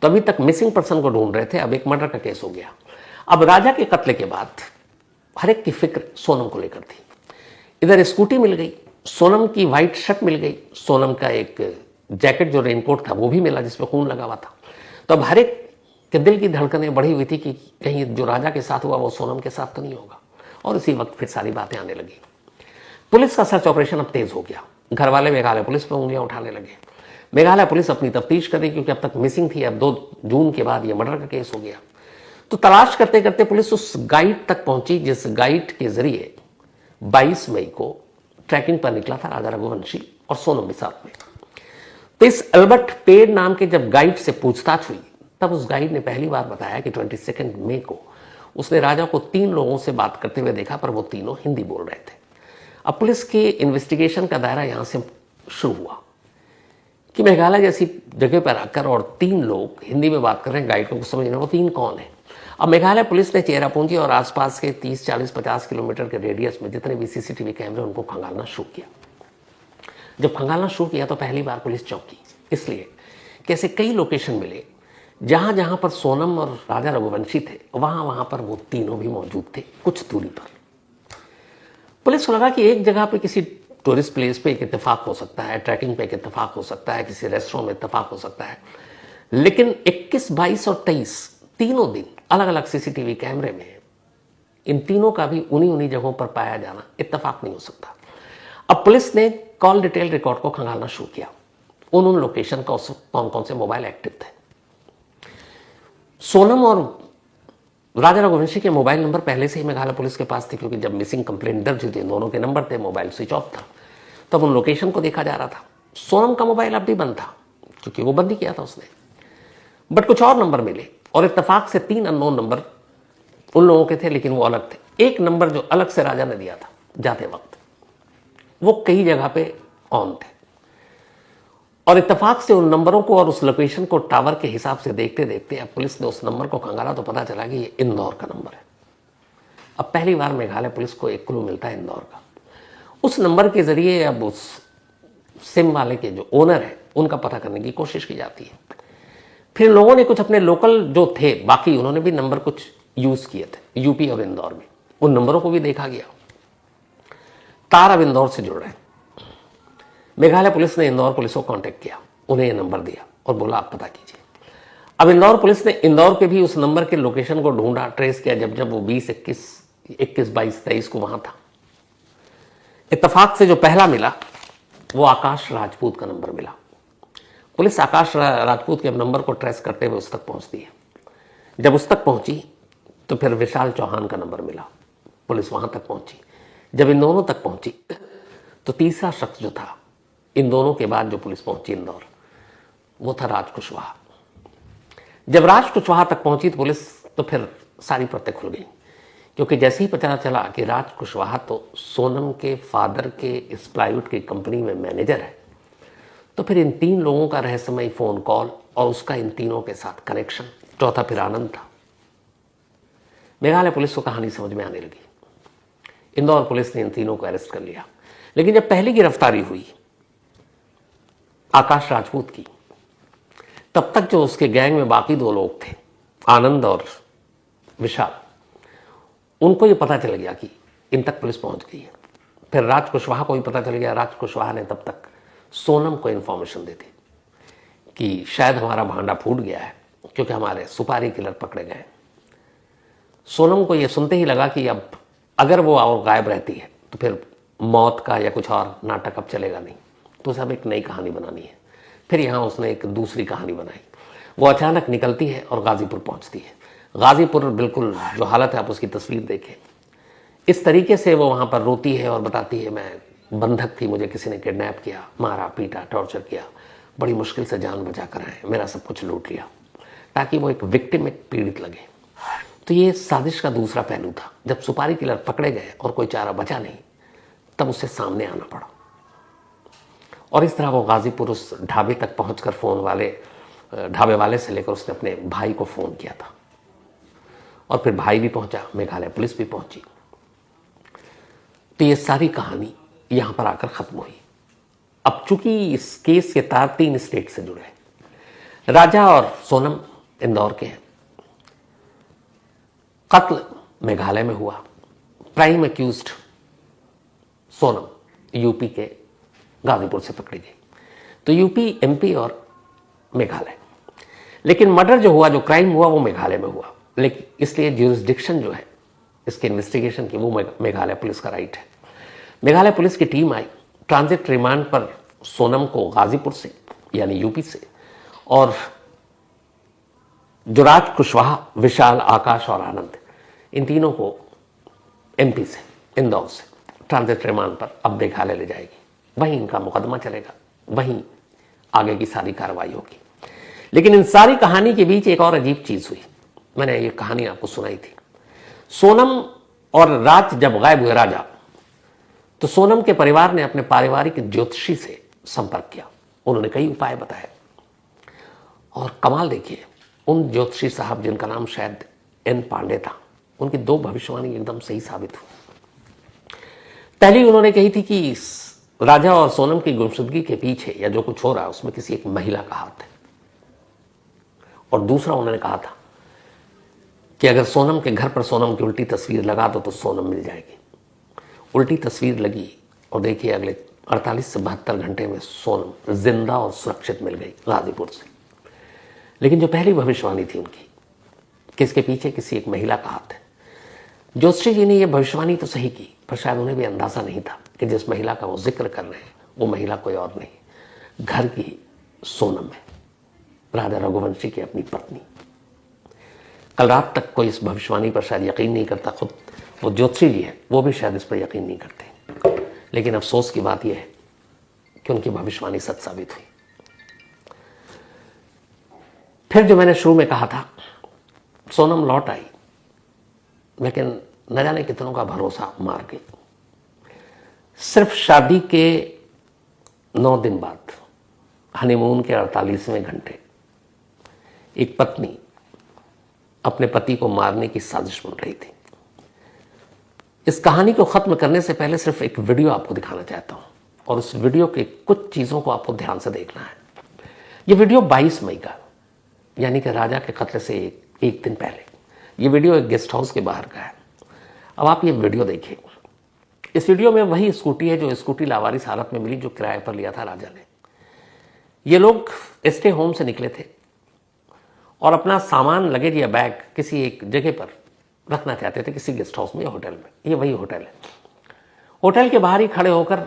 तो अभी तक मिसिंग पर्सन को ढूंढ रहे थे, अब एक मर्डर का केस हो गया। अब राजा के कत्ल के बाद हर एक की फिक्र सोनम को लेकर थी। इधर स्कूटी मिल गई, सोनम की व्हाइट शर्ट मिल गई, सोनम का एक जैकेट जो रेनकोट था वो भी मिला जिसमें खून लगा हुआ था। तो अब हर एक के दिल की धड़कनें बढ़ी हुई थी कि कहीं जो राजा के साथ हुआ वो सोनम के साथ तो नहीं होगा। और इसी वक्त फिर सारी बातें आने लगी। पुलिस का सर्च ऑपरेशन अब तेज हो गया। घर वाले मेघालय पुलिस पर उंगलियां उठाने लगे। मेघालय पुलिस अपनी तफ्तीश कर रही, क्योंकि अब तक मिसिंग थी। अब 2 जून के बाद ये मर्डर का केस हो गया। तो तलाश करते करते पुलिस उस गाइड तक पहुंची जिस गाइड के जरिए 22 मई को ट्रैकिंग पर निकला था राजा रघुवंशी और सोनम भी साथ में। तो इस अल्बर्ट पेड नाम के जब गाइड से पूछताछ हुई, तब उस गाइड ने पहली बार बताया कि 22 मई को उसने राजा को 3 लोगों से बात करते हुए देखा, पर वो तीनों हिंदी बोल रहे थे। अब पुलिस के इन्वेस्टिगेशन का दायरा यहां से शुरू हुआ कि मेघालय जैसी जगह पर आकर और 3 लोग हिंदी में बात कर रहे हैं, गाइड को समझना वो 3 कौन है। अब मेघालय पुलिस ने चेरापूंजी और आसपास के 30, 40, 50 किलोमीटर के रेडियस में जितने भी सीसीटीवी कैमरे उनको खंगालना शुरू किया। जब खंगालना शुरू किया तो पहली बार पुलिस चौंकी, इसलिए कैसे कई लोकेशन मिले जहां जहां पर सोनम और राजा रघुवंशी थे वहां वहां पर वो तीनों भी मौजूद थे कुछ दूरी पर। पुलिस को लगा कि एक जगह पे किसी टूरिस्ट प्लेस पे एक इत्तेफाक हो सकता है, ट्रैकिंग पे एक इत्तेफाक हो सकता है, किसी रेस्टोरेंट में इत्तेफाक हो सकता है, लेकिन 21, 22 और 23 तीनों दिन अलग अलग सीसीटीवी कैमरे में इन तीनों का भी उन्हीं उन्हीं जगहों पर पाया जाना इत्तेफाक नहीं हो सकता। अब पुलिस ने कॉल डिटेल रिकॉर्ड को खंगालना शुरू किया, उन लोकेशन का कौन कौन से मोबाइल एक्टिव थे। सोनम और राजा रघुवंशी के मोबाइल नंबर पहले से ही मेघालय पुलिस के पास थे, क्योंकि जब मिसिंग कंप्लेंट दर्ज हुई थी दोनों के नंबर थे, मोबाइल स्विच ऑफ था, तब उन लोकेशन को देखा जा रहा था। सोनम का मोबाइल अब भी बंद था क्योंकि वो बंद ही किया था उसने, बट कुछ और नंबर मिले और इत्तेफाक से 3 अननोन नंबर उन लोगों के थे, लेकिन वो अलग थे। एक नंबर जो अलग से राजा ने दिया था जाते वक्त, वो कई जगह पे ऑन थे और इत्तेफाक से उन नंबरों को और उस लोकेशन को टावर के हिसाब से देखते देखते अब पुलिस ने उस नंबर को खंगाला तो पता चला कि ये इंदौर का नंबर है। अब पहली बार मेघालय पुलिस को एक क्लू मिलता है इंदौर का। उस नंबर के जरिए अब उस सिम वाले के जो ओनर है उनका पता करने की कोशिश की जाती है। फिर लोगों ने कुछ अपने लोकल जो थे बाकी, उन्होंने भी नंबर कुछ यूज किए थे यूपी और इंदौर में, उन नंबरों को भी देखा गया। तार अब इंदौर से जुड़ रहे हैं। मेघालय पुलिस ने इंदौर पुलिस को कांटेक्ट किया, उन्हें यह नंबर दिया और बोला आप पता कीजिए। अब इंदौर पुलिस ने इंदौर के भी उस नंबर के लोकेशन को ढूंढा, ट्रेस किया, जब वो 20, 21, 22, 23 को वहां था। इत्तेफाक से जो पहला मिला वो आकाश राजपूत का नंबर मिला। पुलिस आकाश राजपूत के नंबर को ट्रेस करते हुए उस तक पहुंचती है। जब उस तक पहुंची तो फिर विशाल चौहान का नंबर मिला, पुलिस वहां तक पहुंची। जब इन दोनों तक पहुंची तो तीसरा शख्स जो था इन दोनों के बाद जो पुलिस पहुंची इंदौर, वो था राज कुशवाहा। जब राज कुशवाहा तक पहुंची तो पुलिस तो फिर सारी परतें खुल गई, क्योंकि जैसे ही पता चला कि राज कुशवाहा तो सोनम के फादर के इस प्लाईवुड की कंपनी में मैनेजर है, तो फिर इन 3 लोगों का रहस्यमय फोन कॉल और उसका इन तीनों के साथ कनेक्शन, चौथा फिर आनंद था। मेघालय पुलिस को कहानी समझ में आने लगी। इंदौर पुलिस ने इन तीनों को अरेस्ट कर लिया, लेकिन जब पहली गिरफ्तारी हुई आकाश राजपूत की, तब तक जो उसके गैंग में बाकी 2 लोग थे, आनंद और विशाल, उनको ये पता चल गया कि इन तक पुलिस पहुंच गई है। फिर राज कुशवाहा को भी पता चल गया। राज कुशवाहा ने तब तक सोनम को इन्फॉर्मेशन दे दी कि शायद हमारा भांडा फूट गया है, क्योंकि हमारे सुपारी किलर पकड़े गए। सोनम को यह सुनते ही लगा कि अब अगर वो और गायब रहती है तो फिर मौत का या कुछ और नाटक अब चलेगा नहीं, तो सब एक नई कहानी बनानी है। फिर यहाँ उसने एक दूसरी कहानी बनाई। वो अचानक निकलती है और गाजीपुर पहुंचती है। गाजीपुर बिल्कुल जो हालत है आप उसकी तस्वीर देखें, इस तरीके से वो वहाँ पर रोती है और बताती है मैं बंधक थी, मुझे किसी ने किडनैप किया, मारा पीटा, टॉर्चर किया, बड़ी मुश्किल से जान बचा कर आए, मेरा सब कुछ लूट लिया, ताकि वो एक विक्टिम, एक पीड़ित लगे। तो ये साजिश का दूसरा पहलू था। जब सुपारी किलर पकड़े गए और कोई चारा बचा नहीं, तब उससे सामने आना पड़ा। और इस तरह वो गाजीपुर उस ढाबे तक पहुंचकर ढाबे वाले से लेकर उसने अपने भाई को फोन किया था, और फिर भाई भी पहुंचा, मेघालय पुलिस भी पहुंची। तो ये सारी कहानी यहां पर आकर खत्म हुई। अब चूंकि इस केस के तार 3 स्टेट से जुड़े हैं, राजा और सोनम इंदौर के हैं, कत्ल मेघालय में हुआ, प्राइम एक्यूज्ड सोनम यूपी के गाजीपुर से पकड़ी गई। तो यूपी, एमपी और मेघालय, लेकिन मर्डर जो हुआ, जो क्राइम हुआ, वो मेघालय में हुआ। लेकिन इसलिए ज्यूरिसडिक्शन जो है इसके इन्वेस्टिगेशन की, वो मेघालय पुलिस का राइट है। मेघालय पुलिस की टीम आई ट्रांजिट रिमांड पर सोनम को गाजीपुर से यानी यूपी से, और जो राज कुशवाहा, विशाल, आकाश और आनंद, इन तीनों को एमपी से, इंदौर से ट्रांजिट रिमांड पर अब मेघालय ले जाएगी। वहीं इनका मुकदमा चलेगा, वहीं आगे की सारी कार्रवाई होगी। लेकिन इन सारी कहानी के बीच एक और अजीब चीज हुई। मैंने ये कहानी आपको सुनाई थी। सोनम और राज जब गायब हुए, राजा, तो सोनम के परिवार ने अपने पारिवारिक ज्योतिषी से संपर्क किया। उन्होंने कई उपाय बताए, और कमाल देखिए, उन ज्योतिषी साहब जिनका नाम शायद एन पांडे था, उनकी 2 भविष्यवाणी एकदम सही साबित हुई। पहली उन्होंने कही थी कि राजा और सोनम की गुमशुदगी के पीछे या जो कुछ हो रहा है उसमें किसी एक महिला का हाथ है, और दूसरा उन्होंने कहा था कि अगर सोनम के घर पर सोनम की उल्टी तस्वीर लगा दो तो सोनम मिल जाएगी। उल्टी तस्वीर लगी और देखिए अगले 48 से 72 घंटे में सोनम जिंदा और सुरक्षित मिल गई गाजीपुर से। लेकिन जो पहली भविष्यवाणी थी उनकी कि इसके पीछे किसी एक महिला का हाथ है, जोशी जी ने यह भविष्यवाणी तो सही की, पर शायद उन्हें भी अंदाजा नहीं था कि जिस महिला का वो जिक्र कर रहे हैं वो महिला कोई और नहीं, घर की सोनम है, राजा रघुवंशी की अपनी पत्नी। कल रात तक कोई इस भविष्यवाणी पर शायद यकीन नहीं करता, खुद वो जोशी जी है वो भी शायद इस पर यकीन नहीं करते। लेकिन अफसोस की बात यह है कि उनकी भविष्यवाणी सच साबित हुई। फिर जो मैंने शुरू में कहा था, सोनम लौट आई, लेकिन न जाने कितनों का भरोसा मार गई। सिर्फ शादी के 9 दिन बाद, हनीमून के 48वें घंटे, एक पत्नी अपने पति को मारने की साजिश बन रही थी। इस कहानी को खत्म करने से पहले सिर्फ एक वीडियो आपको दिखाना चाहता हूं, और उस वीडियो के कुछ चीजों को आपको ध्यान से देखना है। यह वीडियो 22 मई का, यानी कि राजा के कत्ल से एक दिन पहले, यह वीडियो एक गेस्ट हाउस के बाहर का है। अब आप ये वीडियो देखिए। इस वीडियो में वही स्कूटी है जो स्कूटी लावारिस हालत में मिली, जो किराए पर लिया था राजा ने। ये लोग स्टे होम से निकले थे और अपना सामान, लगेज या बैग किसी एक जगह पर रखना चाहते थे, किसी गेस्ट हाउस में या होटल में। ये वही होटल है। होटल के बाहर ही खड़े होकर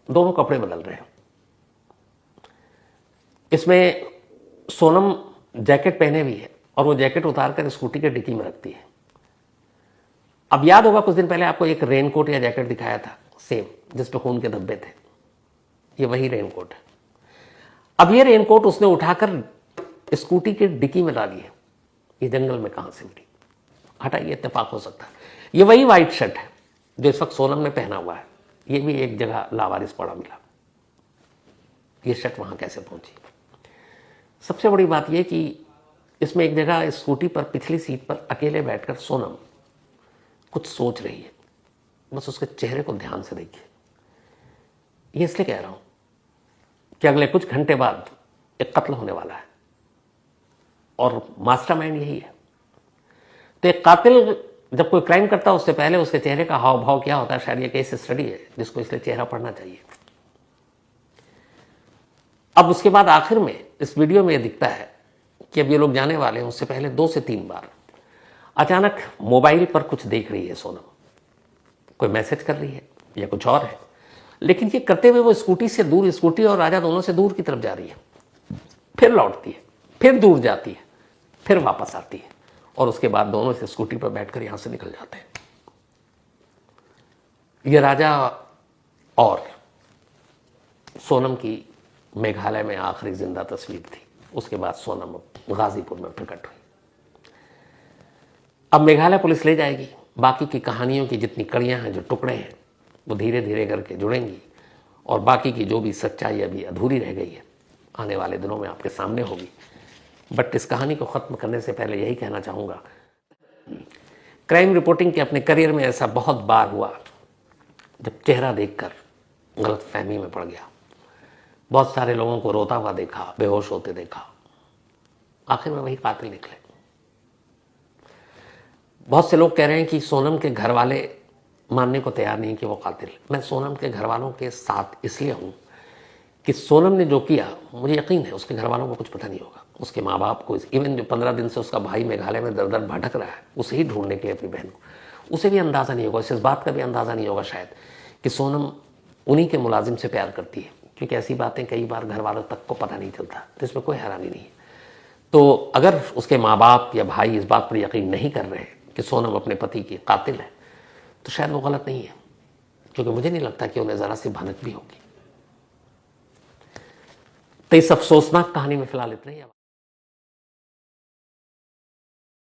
दोनों कपड़े बदल रहे हैं। इसमें सोनम जैकेट पहने भी है और वो जैकेट उतारकर स्कूटी के डिक्की में रखती है। अब याद होगा कुछ दिन पहले आपको एक रेनकोट या जैकेट दिखाया था सेम, जिस पे खून के धब्बे थे। ये वही रेनकोट है। अब ये रेनकोट उसने उठाकर स्कूटी के डिक्की में डाली है। ये जंगल में कहां से मिली? हटाइए, इत्तेफाक हो सकता है। ये वही वाइट शर्ट है जो इस वक्त सोनम ने पहना हुआ है। ये भी एक जगह लावारिस पड़ा मिला। ये शर्ट वहां कैसे पहुंची? सबसे बड़ी बात यह कि इसमें एक जगह स्कूटी पर पिछली सीट पर अकेले बैठकर सोनम कुछ सोच रही है। बस उसके चेहरे को ध्यान से देखिए। ये इसलिए कह रहा हूं कि अगले कुछ घंटे बाद एक कत्ल होने वाला है और मास्टरमाइंड यही है। तो एक कातिल जब कोई क्राइम करता है उससे पहले उसके चेहरे का हाव भाव क्या होता है, शायद ये केस स्टडी है जिसको इसलिए चेहरा पढ़ना चाहिए। अब उसके बाद आखिर में इस वीडियो में यह दिखता है कि अब ये लोग जाने वाले हैं। उससे पहले 2 से 3 बार अचानक मोबाइल पर कुछ देख रही है सोनम, कोई मैसेज कर रही है या कुछ और है। लेकिन ये करते हुए वो स्कूटी से दूर, स्कूटी और राजा दोनों से दूर की तरफ जा रही है, फिर लौटती है, फिर दूर जाती है, फिर वापस आती है, और उसके बाद दोनों से स्कूटी पर बैठकर यहां से निकल जाते हैं। ये राजा और सोनम की मेघालय में आखिरी जिंदा तस्वीर थी। उसके बाद सोनम गाजीपुर में प्रकट हुई। अब मेघालय पुलिस ले जाएगी। बाकी की कहानियों की जितनी कड़ियां हैं, जो टुकड़े हैं, वो धीरे धीरे करके जुड़ेंगी, और बाकी की जो भी सच्चाई अभी अधूरी रह गई है आने वाले दिनों में आपके सामने होगी। बट इस कहानी को ख़त्म करने से पहले यही कहना चाहूँगा, क्राइम रिपोर्टिंग के अपने करियर में ऐसा बहुत बार हुआ जब चेहरा देखकर गलत फहमी में पड़ गया। बहुत सारे लोगों को रोता हुआ देखा, बेहोश होते देखा, आखिर में वही कातिल निकले। बहुत से लोग कह रहे हैं कि सोनम के घर वाले मानने को तैयार नहीं कि वो कातिल। मैं सोनम के घर वालों के साथ इसलिए हूं कि सोनम ने जो किया, मुझे यकीन है उसके घर वालों को कुछ पता नहीं होगा। उसके माँ बाप को, इवन जो 15 दिन से उसका भाई मेघालय में दर दर भटक रहा है उसे ही ढूंढने के लिए अपनी बहन को, उसे भी अंदाज़ा नहीं होगा, इस बात का भी अंदाज़ा नहीं होगा शायद कि सोनम उन्हीं के मुलाजिम से प्यार करती है। क्योंकि ऐसी बातें कई बार घर वालों तक को पता नहीं चलता, तो इसमें कोई हैरानी नहीं है। तो अगर उसके माँ बाप या भाई इस बात पर यकीन नहीं कर रहे कि सोनम अपने पति की कातिल है, तो शायद वो गलत नहीं है, क्योंकि मुझे नहीं लगता कि उन्हें ज़रा सी भनक भी होगी। तो इस अफसोसनाक कहानी में फिलहाल इतना ही।